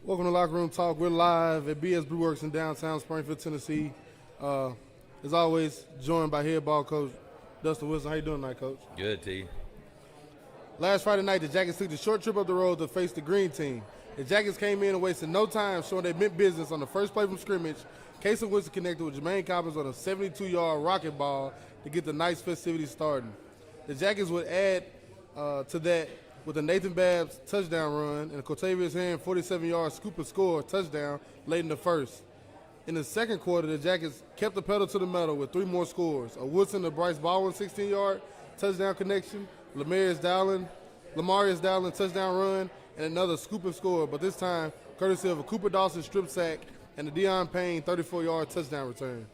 Welcome to Lockeroom Talk. We're live at BS Brewworks in downtown Springfield, Tennessee. As always, joined by head ball coach Dustin Wilson. How you doing tonight, Coach? Good, T. Last Friday night, the Jackets took the short trip up the road to face the green team. The Jackets came in and wasted no time, showing they meant business on the first play from scrimmage. Casey Winston connected with Jermaine Cobbins on a 72-yard rocket ball to get the night's festivities starting. The Jackets would add to that with a Nathan Babbs touchdown run and a Cortavious Hand 47-yard scoop and score touchdown late in the first. In the second quarter, the Jackets kept the pedal to the metal with three more scores: a Woodson to Bryce Baldwin 16-yard touchdown connection, Lamarius Dowling touchdown run, and another scoop and score, but this time courtesy of a Cooper Dawson strip sack and a Deion Payne 34-yard touchdown return.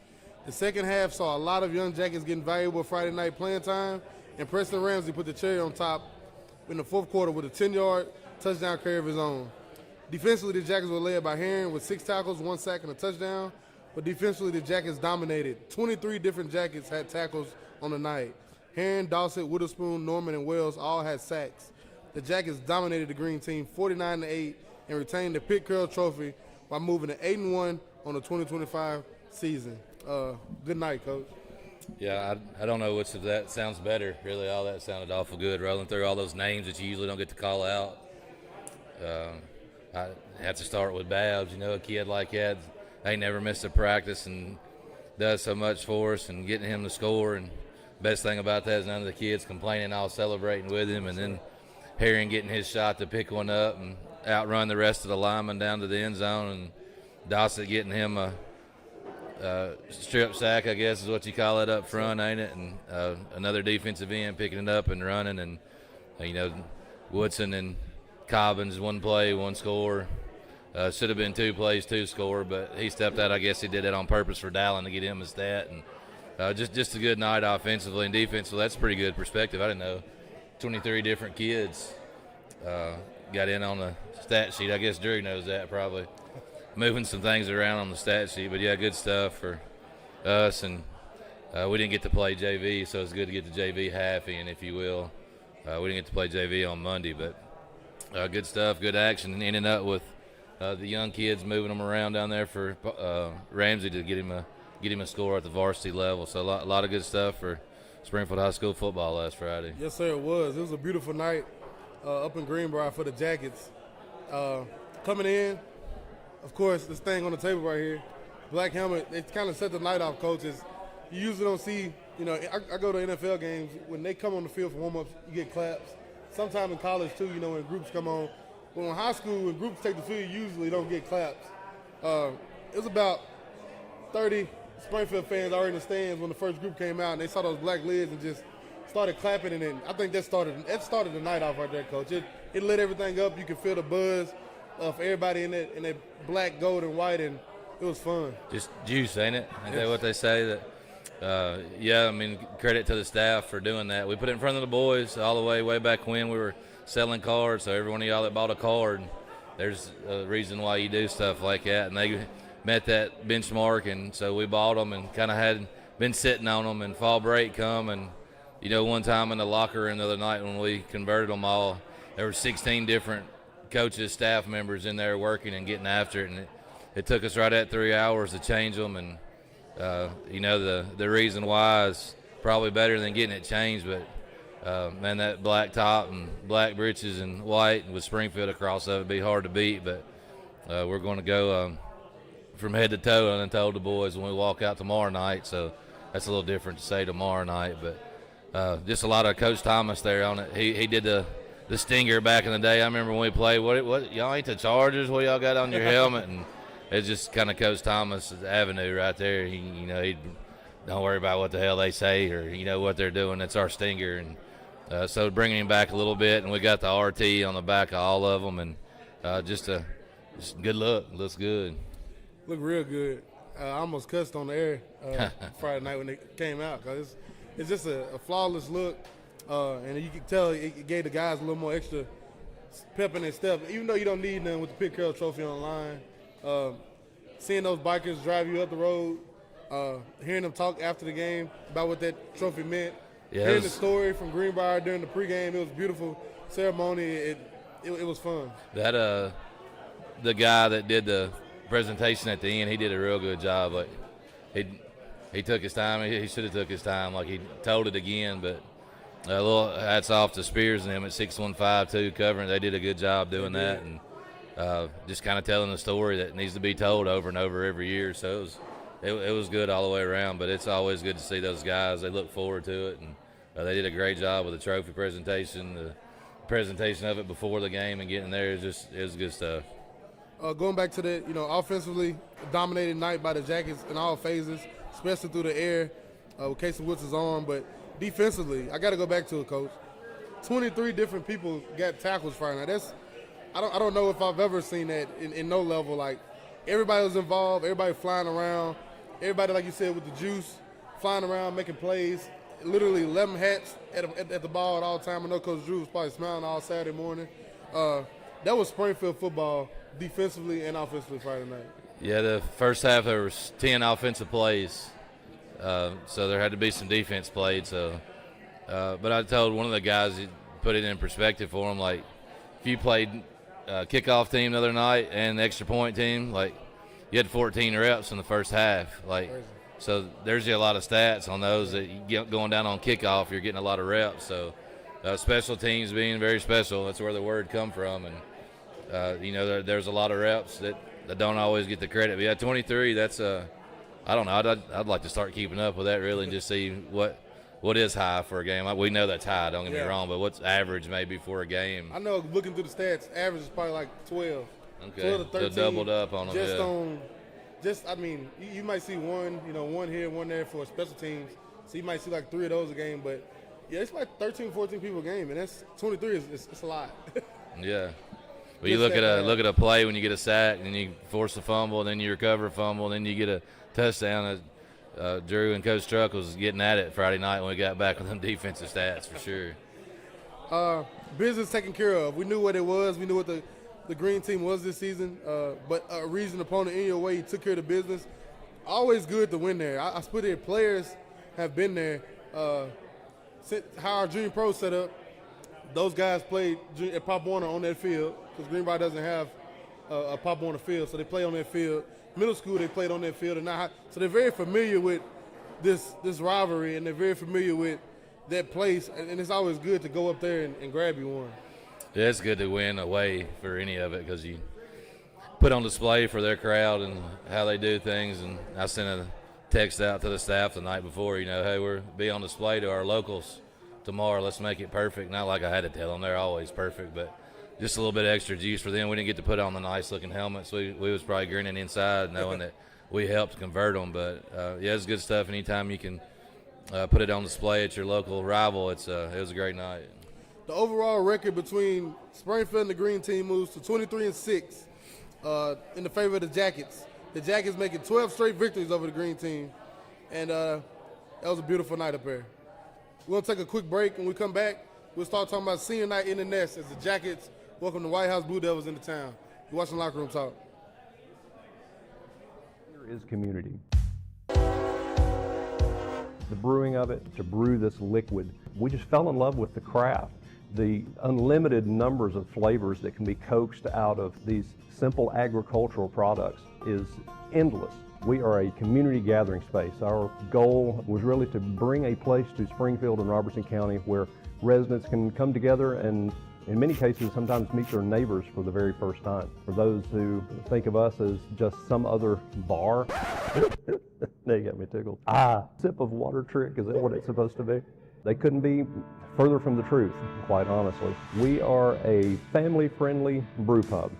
The second half saw a lot of young Jackets getting valuable Friday night playing time, and Preston Ramsey put the cherry on top in the fourth quarter with a 10-yard touchdown carry of his own. Defensively, the Jackets were led by Herring with 6 tackles, 1 sack, and a touchdown, but defensively, the Jackets dominated. 23 different Jackets had tackles on the night. Herring, Dawson, Witherspoon, Norman, and Wells all had sacks. The Jackets dominated the green team 49-8 and retained the Pit Curl Trophy by moving to 8-1 on the 2025 season. Good night, Coach. Yeah, I don't know which of that sounds better. Really, all that sounded awful good, rolling through all those names that you usually don't get to call out. I had to start with Babs. You know, a kid like that, they never missed a practice and does so much for us, and getting him to score. And best thing about that is none of the kids complaining, all celebrating with him. And then Herring getting his shot to pick one up and outrun the rest of the linemen down to the end zone, and Dawson getting him a strip sack, I guess is what you call it, up front, ain't it? And another defensive end picking it up and running. And, Woodson and Cobbins, one play, one score. Should have been 2 plays, 2 score, but he stepped out. I guess he did that on purpose for Dallin to get him a stat. And just a good night offensively and defensively. That's pretty good perspective. I didn't know 23 different kids got in on the stat sheet. I guess Drew knows that probably. Moving some things around on the stat sheet, but yeah, good stuff for us. And we didn't get to play JV, so it's good to get the JV half in, if you will. We didn't get to play JV on Monday, but good stuff, good action, and ending up with the young kids moving them around down there for Ramsey to get him a score at the varsity level. So a lot of good stuff for Springfield High School football last Friday. Yes, sir, it was. It was a beautiful night up in Greenbrier for the Jackets. Coming in, of course, this thing on the table right here, black helmet, it kind of set the night off, coaches. You usually don't see, I go to NFL games. When they come on the field for warm-ups, you get claps. Sometimes in college, too, when groups come on. But in high school, when groups take the field, you usually don't get claps. It was about 30 Springfield fans already in the stands when the first group came out, and they saw those black lids and just started clapping. And then I think that started the night off right there, Coach. It lit everything up. You could feel the buzz of everybody in that black, gold, and white, and it was fun. Just juice, ain't it? Ain't that what they say? That credit to the staff for doing that. We put it in front of the boys all the way back when we were selling cards. So every one of y'all that bought a card, there's a reason why you do stuff like that. And they met that benchmark, and so we bought them and kind of had been sitting on them. And fall break come, and one time in the locker room the other night when we converted them all, there were 16 different coaches, staff members in there working and getting after it, and it took us right at 3 hours to change them. And the reason why is probably better than getting it changed, but that black top and black breeches and white with Springfield across it would be hard to beat. But we're going to go from head to toe, and I told the boys when we walk out tomorrow night, so that's a little different to say tomorrow night. But just a lot of Coach Thomas there on it. He did the stinger back in the day. I remember when we played, what y'all ain't the Chargers? What y'all got on your helmet? And it's just kind of Coach Thomas' avenue right there. He don't worry about what the hell they say or what they're doing. It's our stinger. And so bringing him back a little bit, and we got the RT on the back of all of them, and just good look. Looks good. Look real good. I almost cussed on the air Friday night when it came out, because it's just a flawless look. And you can tell it gave the guys a little more extra pep in their step, even though you don't need none with the Pit Curl Trophy on the line. Seeing those bikers drive you up the road, hearing them talk after the game about what that trophy meant, hearing the story from Greenbrier during the pregame, it was a beautiful ceremony. It was fun. That the guy that did the presentation at the end, he did a real good job. Like he took his time. He should have took his time. Like he told it again, but a little hats off to Spears and them at 615 too, covering. They did a good job doing that, and just kind of telling the story that needs to be told over and over every year. So it was good all the way around. But it's always good to see those guys. They look forward to it, and they did a great job with the trophy presentation, the presentation of it before the game, and getting there. It was good stuff. Going back to that, offensively, dominated night by the Jackets in all phases, especially through the air with Casey Woods' arm, but defensively, I got to go back to it, Coach. 23 different people got tackles Friday night. I don't know if I've ever seen that in no level. Like, everybody was involved, everybody flying around, everybody, like you said, with the juice, flying around, making plays. Literally 11 hats at the ball at all time. I know Coach Drew was probably smiling all Saturday morning. That was Springfield football defensively and offensively Friday night. Yeah, the first half there was 10 offensive plays. So there had to be some defense played. So, but I told one of the guys, put it in perspective for him, like if you played kickoff team the other night and the extra point team, like you had 14 reps in the first half. Like, so there's a lot of stats on those that you get going down on kickoff. You're getting a lot of reps. So special teams being very special, that's where the word come from. And there's a lot of reps that don't always get the credit. But yeah, 23. That's I don't know. I'd like to start keeping up with that really and just see what is high for a game. We know that's high, don't get me wrong, but what's average maybe for a game? I know looking through the stats, average is probably like 12. Okay, 12 to 13. So doubled up on them. You might see one here, one there for special teams. So you might see like 3 of those a game, but yeah, it's like 13, 14 people a game, and that's 23 it's a lot. Yeah. Well, you look at a play when you get a sack, and you force a fumble, and then you recover a fumble, and then you get a touchdown. Drew and Coach Truck was getting at it Friday night when we got back with them defensive stats for sure. Business taken care of. We knew what it was. We knew what the green team was this season. But a reason opponent in your way, he took care of the business. Always good to win there. I split it. Players have been there. Since how our junior pro set up, those guys played at Pop Warner on that field because Greenbrier doesn't have a Pop Warner field, so they play on that field. Middle school, they played on that field, so they're very familiar with this rivalry, and they're very familiar with that place, and it's always good to go up there and grab you one. Yeah, it's good to win away for any of it because you put on display for their crowd and how they do things. And I sent a text out to the staff the night before, hey, we'll be on display to our locals tomorrow. Let's make it perfect. Not like I had to tell them. They're always perfect, but just a little bit of extra juice for them. We didn't get to put on the nice-looking helmets. We was probably grinning inside knowing that we helped convert them. But, yeah, it's good stuff. Anytime you can put it on display at your local rival, it was a great night. The overall record between Springfield and the green team moves to 23-6 in the favor of the Jackets. The Jackets making 12 straight victories over the green team. And that was a beautiful night up there. We'll take a quick break. When we come back, we'll start talking about senior night in the nest as the Jackets welcome the White House Blue Devils into town. You're watching Lockeroom Talk. Here is community. The brewing of it, to brew this liquid, we just fell in love with the craft. The unlimited numbers of flavors that can be coaxed out of these simple agricultural products is endless. We are a community gathering space. Our goal was really to bring a place to Springfield and Robertson County where residents can come together and in many cases sometimes meet their neighbors for the very first time. For those who think of us as just some other bar, they got me tickled. Sip of water trick, is that what it's supposed to be? They couldn't be further from the truth, quite honestly. We are a family-friendly brew pub,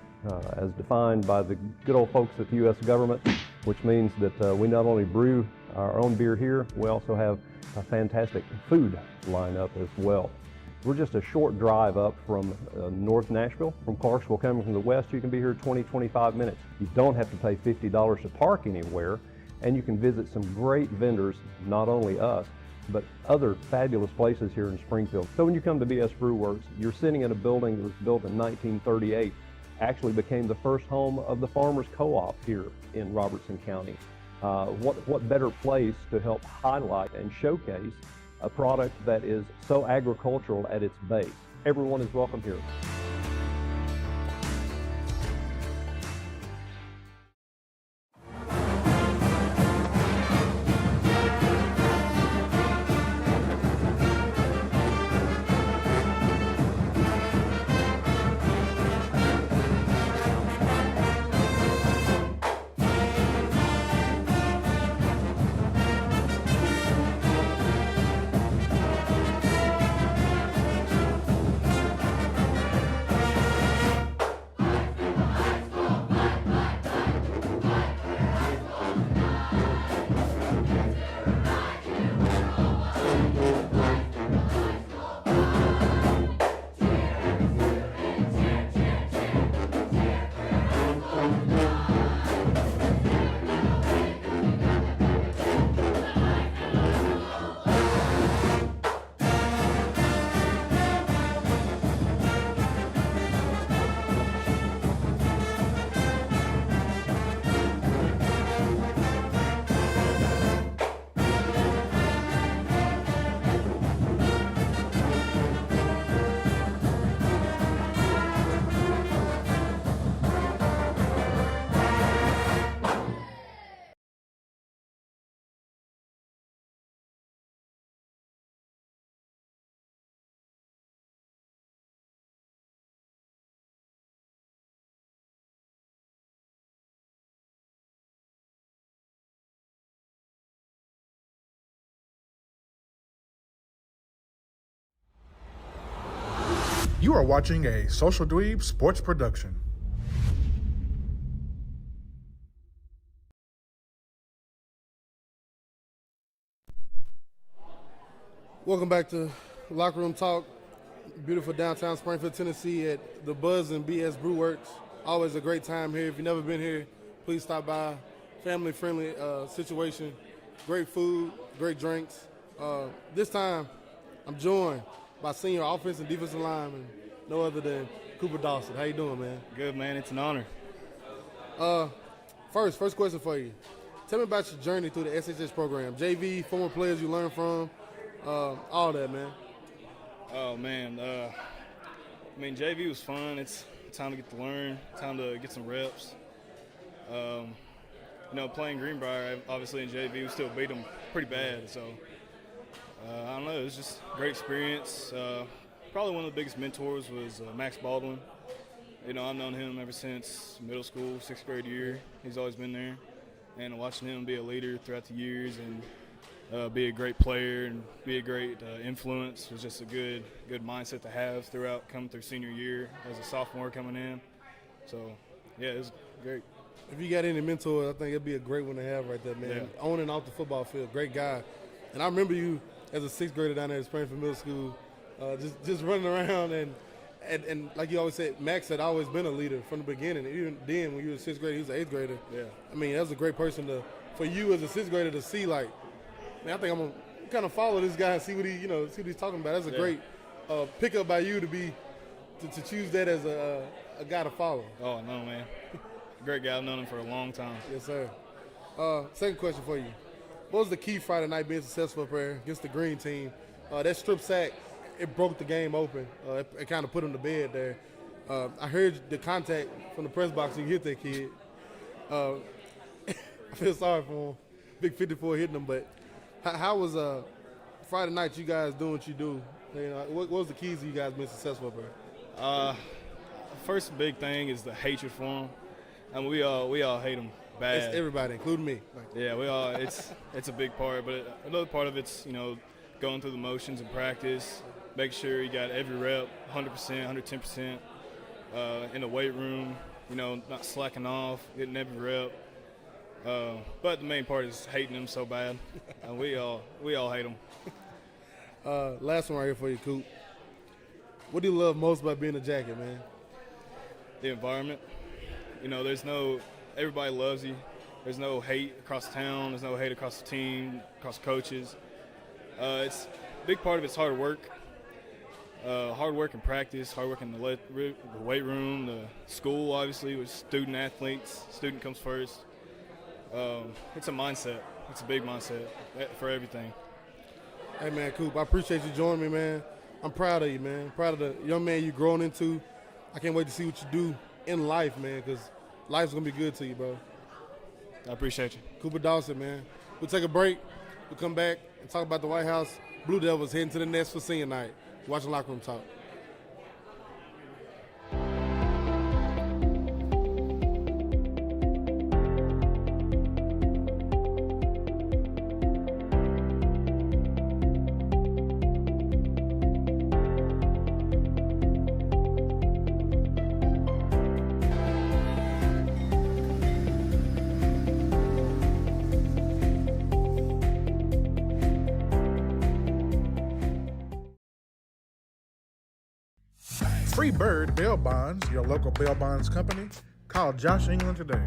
as defined by the good old folks at the U.S. government, which means that we not only brew our own beer here, we also have a fantastic food lineup as well. We're just a short drive up from North Nashville. From Clarksville coming from the west, you can be here 20, 25 minutes. You don't have to pay $50 to park anywhere, and you can visit some great vendors, not only us, but other fabulous places here in Springfield. So when you come to BS Brew Works, you're sitting in a building that was built in 1938, actually became the first home of the Farmers Co-op here in Robertson County. What better place to help highlight and showcase a product that is so agricultural at its base. Everyone is welcome here. You are watching a Social Dweeb sports production. Welcome back to Lockeroom Talk. Beautiful downtown Springfield, Tennessee at the Buzz and BS Brew Works. Always a great time here. If you've never been here, please stop by. Family-friendly situation. Great food, great drinks. This time, I'm joined by senior offensive and defensive lineman, no other than Cooper Dawson. How you doing, man? Good, man. It's an honor. First question for you. Tell me about your journey through the SHS program. JV, former players you learned from, all that, man. Oh, man. JV was fun. It's time to get to learn, time to get some reps. Playing Greenbrier, obviously in JV, we still beat them pretty bad. So, I don't know. It was just a great experience. Probably one of the biggest mentors was Max Baldwin. I've known him ever since middle school, 6th grade year. He's always been there. And watching him be a leader throughout the years and be a great player and be a great influence was just a good mindset to have coming through senior year as a sophomore coming in. So, yeah, it was great. If you got any mentors, I think it'd be a great one to have right there, man. Yeah. On and off the football field, great guy. And I remember you as a 6th grader down there at Springfield Middle School, just running around and like you always said, Max had always been a leader from the beginning. Even then, when you were 6th grader, he was an 8th grader. Yeah. That was a great person for you as a 6th grader to see, like, man, I think I'm gonna kind of follow this guy and see what he's talking about. That's a great pickup by you to choose that as a guy to follow. Oh, no, man. Great guy. I've known him for a long time. Yes, sir. Second question for you. What was the key Friday night being successful for against the green team? That strip sack, it broke the game open. It kind of put him to bed there. I heard the contact from the press box. You hit that kid. I feel sorry for him. Big 54 hitting him. But how was Friday night you guys doing what you do? What was the keys to you guys being successful for? First big thing is the hatred for him. We all hate him bad. It's everybody, including me. Yeah, we all. It's a big part, but another part of it's going through the motions in practice, making sure you got every rep, 100%, 110%, in the weight room. Not slacking off, getting every rep. But the main part is hating him so bad, and we all hate him. Last one right here for you, Coop. What do you love most about being a Jacket, man? The environment. Everybody loves you. There's no hate across town. There's no hate across the team, across coaches. It's a big part of it's hard work. Hard work in practice, hard work in the weight room, the school, obviously, with student athletes. Student comes first. It's a mindset. It's a big mindset for everything. Hey, man, Coop, I appreciate you joining me, man. I'm proud of you, man. Proud of the young man you're growing into. I can't wait to see what you do in life, man, because life's going to be good to you, bro. I appreciate you. Cooper Dawson, man. We'll take a break. We'll come back and talk about the White House Blue Devils heading to the Nest for senior night. Watching Lockeroom Talk. Free Bird Bail Bonds, your local bail bonds company. Call Josh England today.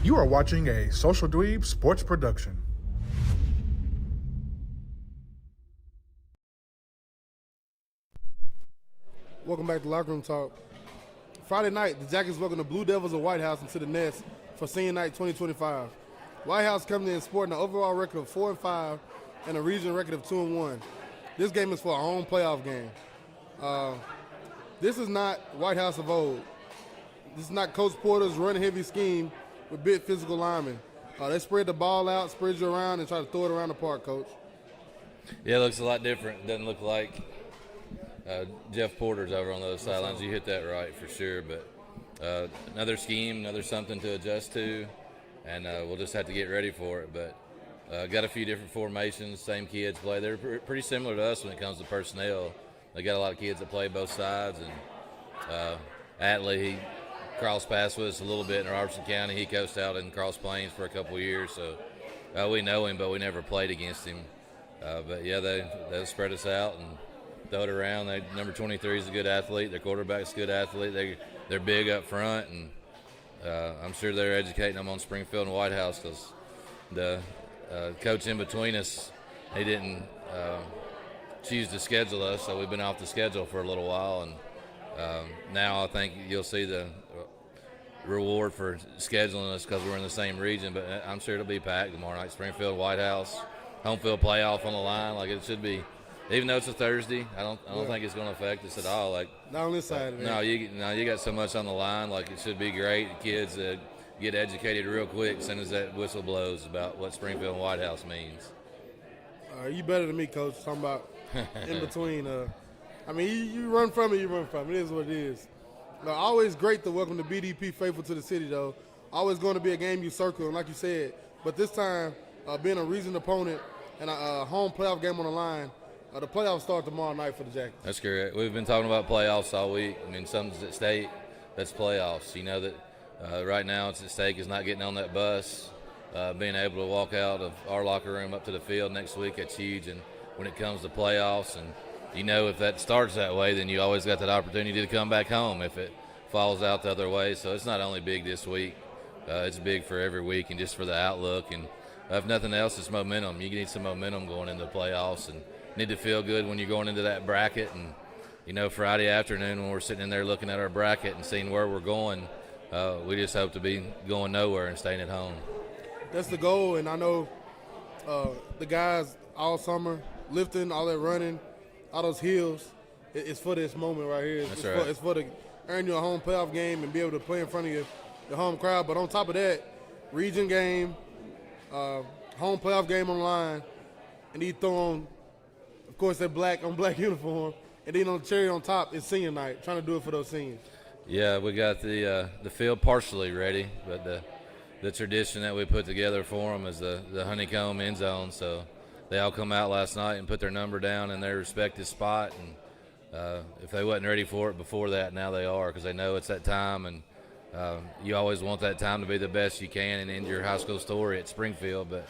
You are watching a Social Dweeb sports production. Welcome back to Lockeroom Talk. Friday night, the Jackets welcome the Blue Devils of White House into the nest for Senior Night 2025. White House coming in sporting an overall record of 4-5 and a regional record of 2-1. This game is for a home playoff game. This is not White House of old. This is not Coach Porter's run-heavy scheme with big physical linemen. They spread the ball out, spread you around, and try to throw it around the park, Coach. Yeah, it looks a lot different. It doesn't look like Jeff Porter's over on those sidelines. You hit that right for sure. But another scheme, another something to adjust to, and we'll just have to get ready for it. But got a few different formations, same kids play. They're pretty similar to us when it comes to personnel. They got a lot of kids that play both sides, and Atlee, he cross paths with us a little bit in Robertson County. He coached out in Cross Plains for a couple of years, so we know him, but we never played against him. But yeah, they'll spread us out and throw it around. Number 23 is a good athlete. Their quarterback's a good athlete. They're big up front, and I'm sure they're educating them on Springfield and White House, because the coach in between us, he didn't choose to schedule us, so we've been off the schedule for a little while, and now I think you'll see the reward for scheduling us because we're in the same region. But I'm sure it'll be packed tomorrow night. Springfield, White House, home field playoff on the line, like it should be. Even though it's a Thursday, I don't think it's going to affect us at all. Like not on this side of it. No, you got so much on the line. Like it should be great. The kids get educated real quick as soon as that whistle blows about what Springfield and White House means. You better than me, Coach. Talking about in between. I mean, you run from it, you run from it. It is what it is. Always great to welcome the BDP faithful to the city, though. Always going to be a game you circle, and like you said. But this time, being a reasoned opponent and a home playoff game on the line, the playoffs start tomorrow night for the Jackets. That's correct. We've been talking about playoffs all week. I mean, something's at stake. That's playoffs. You know that right now it's at stake is not getting on that bus, being able to walk out of our locker room up to the field next week. That's huge. And when it comes to playoffs, and you know if that starts that way, then you always got that opportunity to come back home if it falls out the other way. So it's not only big this week, it's big for every week and just for the outlook. And if nothing else, it's momentum. You need some momentum going into the playoffs and need to feel good when you're going into that bracket. And, you know, Friday afternoon when we're sitting in there looking at our bracket and seeing where we're going, we just hope to be going nowhere and staying at home. That's the goal, and I know the guys all summer lifting, all that running, all those hills, it's for this moment right here. That's right. It's for the earn you a home playoff game and be able to play in front of your home crowd. But on top of that, region game, home playoff game on the line, and he throw on, of course, that black on black uniform, and then on the cherry on top is senior night, trying to do it for those seniors. Yeah, we got the field partially ready, but the tradition that we put together for them is the honeycomb end zone. So they all come out last night and put their number down in their respective spot, and if they wasn't ready for it before that, now they are, because they know it's that time, and you always want that time to be the best you can and end your high school story at Springfield. But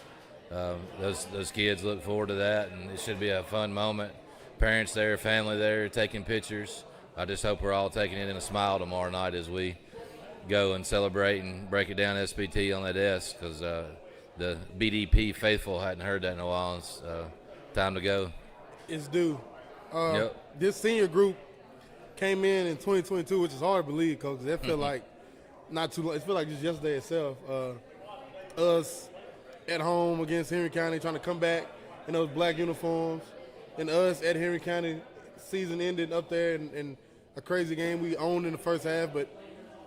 those kids look forward to that, and it should be a fun moment. Parents there, family there, taking pictures. I just hope we're all taking it in a smile tomorrow night as we go and celebrate and break it down SPT on that desk, because the BDP faithful hadn't heard that in a while. It's time to go. It's due. Yep. This senior group came in 2022, which is hard to believe, Coach. That felt like not too long. It felt like just yesterday itself. Us at home against Henry County trying to come back in those black uniforms, and us at Henry County, season ended up there in a crazy game we owned in the first half, but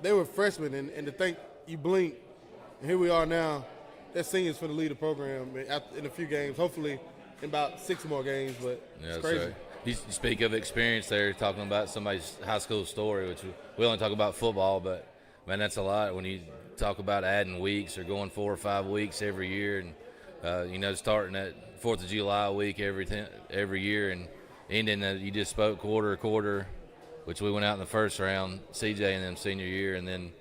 they were freshmen, and to think you blink, and here we are now. That seniors for the lead the program in a few games, hopefully in about 6 more games, but Yeah, it's crazy. right. You speak of experience there, talking about somebody's high school story, which we only talk about football, but, man, that's a lot when you talk about adding weeks or going 4 or 5 weeks every year, and, starting at 4th of July week every year, and ending that you just spoke quarter, which we went out in the first round, CJ and them senior year, and then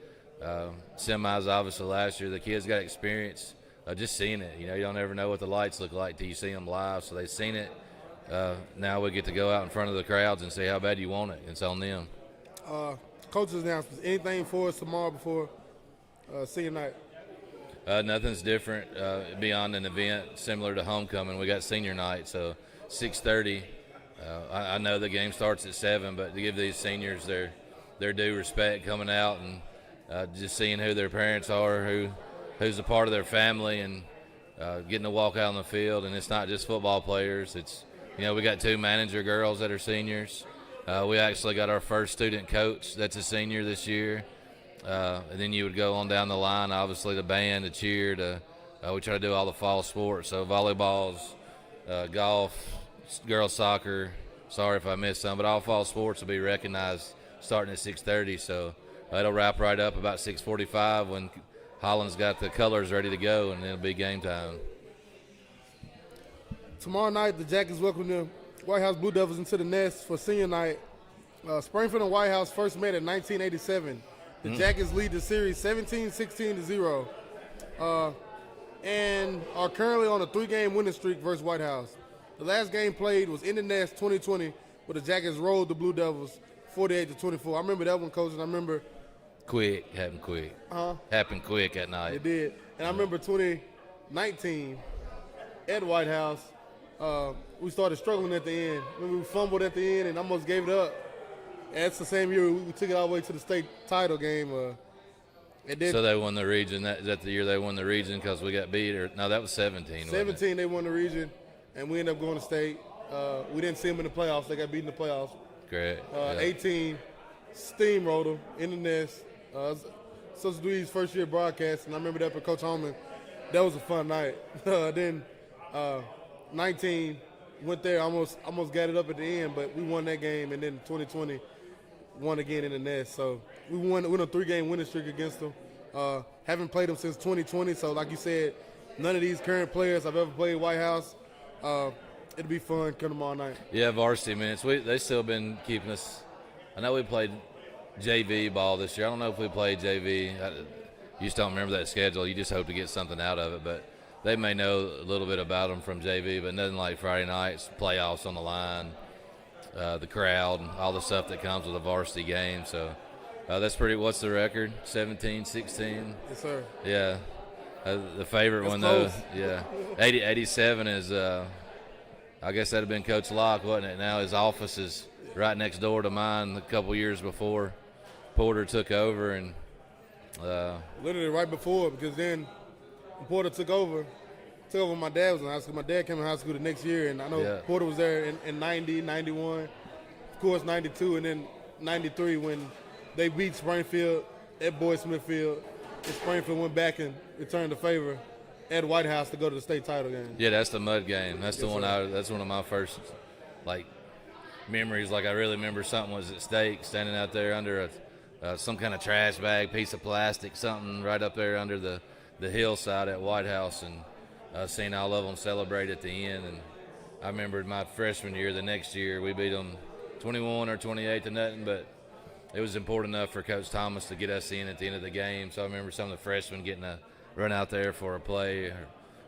semis obviously last year. The kids got experience just seeing it. You don't ever know what the lights look like till you see them live, so they've seen it. Now we get to go out in front of the crowds and see how bad you want it. It's on them. Coaches announcements. Anything for us tomorrow before senior night? Nothing's different beyond an event similar to homecoming. We got senior night, so 6:30. I know the game starts at 7, but to give these seniors their due respect coming out and just seeing who their parents are, who's a part of their family, and getting to walk out on the field. And it's not just football players. It's, we got 2 manager girls that are seniors. We actually got our first student coach that's a senior this year. And then you would go on down the line, obviously the band, the cheer, we try to do all the fall sports. So volleyballs, golf, girls soccer. Sorry if I missed some, but all fall sports will be recognized starting at 6:30. So it'll wrap right up about 6:45 when Holland's got the colors ready to go, and it'll be game time. Tomorrow night, the Jackets welcome the White House Blue Devils into the nest for senior night. Springfield and White House first met in 1987. The Jackets lead the series 17-16-0 and are currently on a 3-game winning streak versus White House. The last game played was in the nest 2020, where the Jackets rolled the Blue Devils 48-24. I remember that one, Coach, and I remember Happened quick. Happened quick at night. It did. And I remember 2019 at White House, we started struggling at the end. When we fumbled at the end and almost gave it up. And that's the same year we took it all the way to the state title game. So they won the region. Is that the year they won the region because we got beat? No, that was 17. 17, they won the region, and we ended up going to state. We didn't see them in the playoffs. They got beat in the playoffs. Correct. 18, steamrolled them in the nest. Social Dwee's first year broadcast, and I remember that for Coach Holman. That was a fun night. Then 19 went there, almost got it up at the end, but we won that game, and then 2020 won again in the nest. So we won a 3-game winning streak against them. Haven't played them since 2020, so like you said, none of these current players have ever played White House. It'll be fun come tomorrow night. Yeah, varsity minutes. They still been keeping us. I know we played JV ball this year. I don't know if we played JV. You just don't remember that schedule. You just hope to get something out of it. But they may know a little bit about them from JV, but nothing like Friday nights, playoffs on the line, the crowd, and all the stuff that comes with a varsity game. So that's pretty – what's the record? 17, 16? Yes, sir. Yeah. The favorite That's one, close. though, yeah. 87 is I guess that had been Coach Locke, wasn't it? Now his office is right next door to mine a couple years before Porter took over. And literally right before, because then when Porter took over, my dad was in high school. My dad came in high school the next year, and I know Porter was there in 90, 91, of course 92, and then 93 when they beat Springfield at Boyd Smith Field. And Springfield went back and returned the favor at White House to go to the state title game. Yeah, that's the mud game. That's the Yes, one. sir. That's one of my first memories. I really remember something was at stake, standing out there under some kind of trash bag, piece of plastic, something right up there under the hillside at White House, and seeing all of them celebrate at the end. And I remember my freshman year, the next year, we beat them 21 or 28-0, but it was important enough for Coach Thomas to get us in at the end of the game. So I remember some of the freshmen getting a run out there for a play,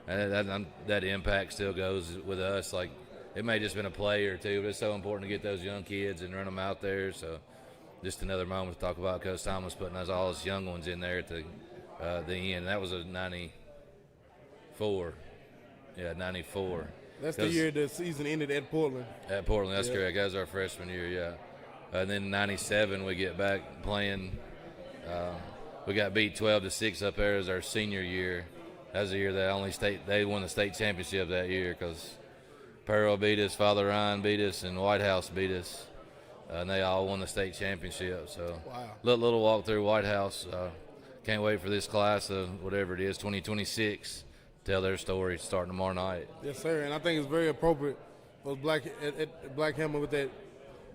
and that impact still goes with us. Like, it may just been a play or two, but it's so important to get those young kids and run them out there. So just another moment to talk about Coach Thomas putting us all his young ones in there at the end. That was a 94. Yeah, 94. That's the year the season ended at Portland. At Portland, that's correct. That was our freshman year, yeah. And then in 97, we get back playing. We got beat 12-6 up there as our senior year. That was the year they won the state championship that year because Pearl beat us, Father Ryan beat us, and White House beat us. And they all won the state championship. So Wow. little walk through White House. Can't wait for this class of whatever it is, 2026, tell their story starting tomorrow night. Yes, sir. And I think it's very appropriate. Those black helmet with that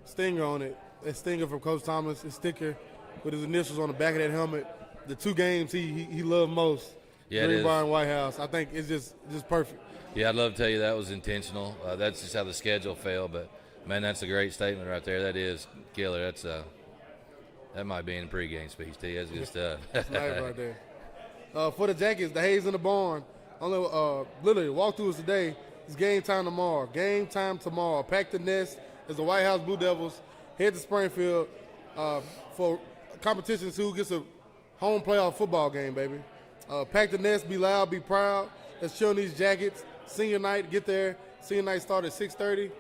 stinger on it. That stinger from Coach Thomas, his sticker with his initials on the back of that helmet. The 2 games he loved most. Yeah, it Green is. Bar and White House. I think it's just perfect. Yeah, I'd love to tell you that was intentional. That's just how the schedule fell. But, man, that's a great statement right there. That is killer. That's that might be in the pregame speech, T. That's good stuff. That's nice right there. For the Jackets, the Hayes in the barn. Literally, walkthroughs today. It's game time tomorrow. Game time tomorrow. Pack the nest as the White House Blue Devils head to Springfield for competitions who gets a home playoff football game, baby. Pack the nest, be loud, be proud. Let's chill in these jackets. Senior night, get there. Senior night start at 6:30.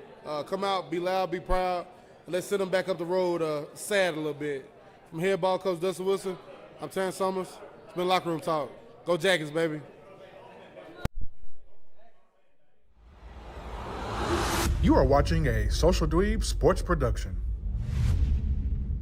Come out, be loud, be proud. And let's send them back up the road sad a little bit. From head ball coach Dustin Wilson, I'm Terrence Summers. It's been Locker Room Talk. Go Jackets, baby. You are watching a Social Dweeb sports production.